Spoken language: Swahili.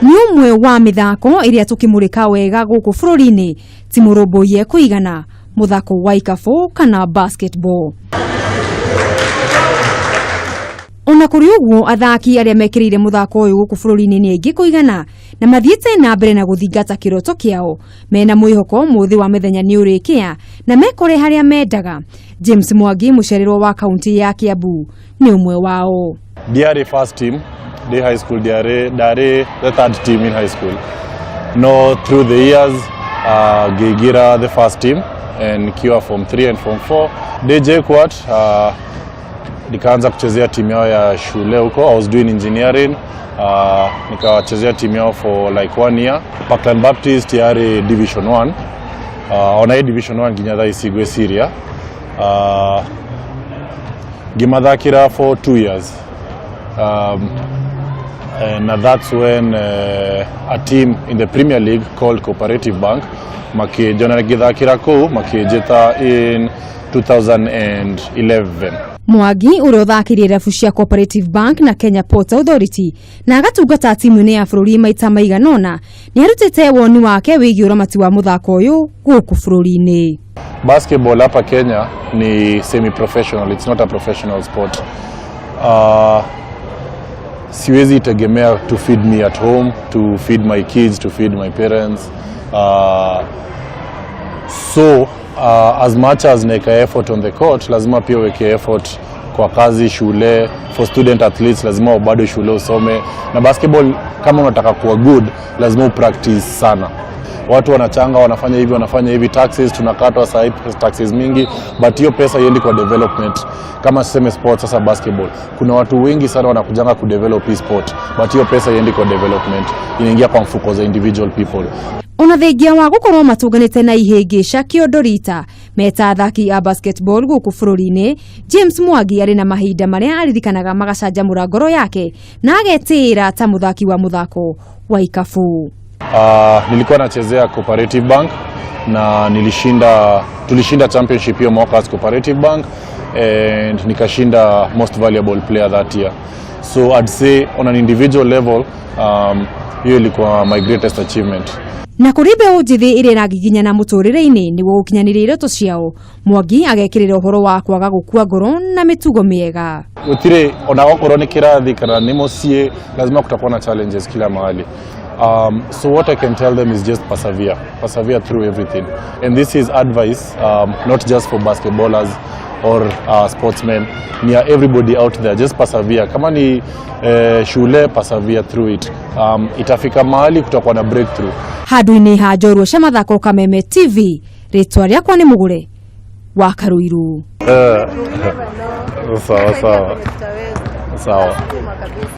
Ni umwe wa mithako iria tukimurika wega guku bururi-ini ti murumbuye kuigana muthako wa ikabu kana basketball. Ona kuri uguo athaki aria mekirire muthako uyu guku bururi-ini ni aingi kuigana na mathiete na mbere na guthingata kiroto kiao mena mwihoko muthi wa mithenya ni urikia na mekore haria mendaga. James Mwangi mucererwo wa kaunti ya Kiambu ni umwe wao. They first team, the high school, Dare the third team in high school. No, through the years, Gigira the first team and Kiwa Form 3 and Form 4. DJ Quat, nikaanza kuchezea timu yao ya shule huko. I was doing engineering. Nikawachezea timu yao for like 1 year. Parkland Baptist yari Division 1. Ona Division 1 Ginyatha Isigwe Syria. Gimathakira for 2 years. And that's when a team in the Premier League called Cooperative Bank makijona githakira ku makijeta in 2011. Mwangi urothakirire refu cia Cooperative Bank na Kenya Ports Authority na agatungata timu-ini ya bururi maita maiganona ni arutite woni wake wigi uramati wa muthako uyu guku bururi-ini. Basketball hapa Kenya ni semi-professional, it's not a professional sport. Siwezi tegemea to feed me at home, to feed my kids, to feed my parents. As much as neka effort on the court, lazima pia weke effort kwa kazi shule. For student athletes, lazima bado shule usome. Na basketball kama unataka kuwa good, lazima practice sana. Watu wanachanga, wanafanya hivi, taxes tunakatwa sasa taxes mingi, but hiyo pesa iendi kwa development. Kama sema sports sasa basketball, kuna watu wengi sana wanakujanga ku develop e-sport, but hiyo pesa iendi kwa development, inaingia kwa mfuko za individual people. Ona thengia wa gukorwo matunganite na ihingisha kiondorita meta athaki a basketball guku bururi-ini, James Mwangi ari na mahinda maria aririkanaga magacanjamura ngoro yake na agetira ta muthaki wa muthako wa ikabu. Nilikuwa nachezea Cooperative Bank na tulishinda championship hiyo mwaka as Cooperative Bank and nikashinda most valuable player that year. So I'd say on an individual level, hiyo ilikuwa my greatest achievement. Na kuribe ujithi iri na giginya na muturire-ini ni gukinyanira iroto ciao. Mwangi agekirira uhoro wa kwaga gukua ngoro na mitugo miega. Gutire ona okorwo ni kirathi kana ni mucie, lazima kutakuwa na challenges kila mahali. So what I can tell them is just persevere through everything. And this is advice, not just for basketballers or sportsmen, near everybody out there. Just persevere. Kama ni shule, persevere through it. Itafika mahali kutakuwa na breakthrough. Hadu-ini ha Njorua cia Mathako Kameme TV, ritwa riakwa ni Mugure wa Karuiru. Sawa.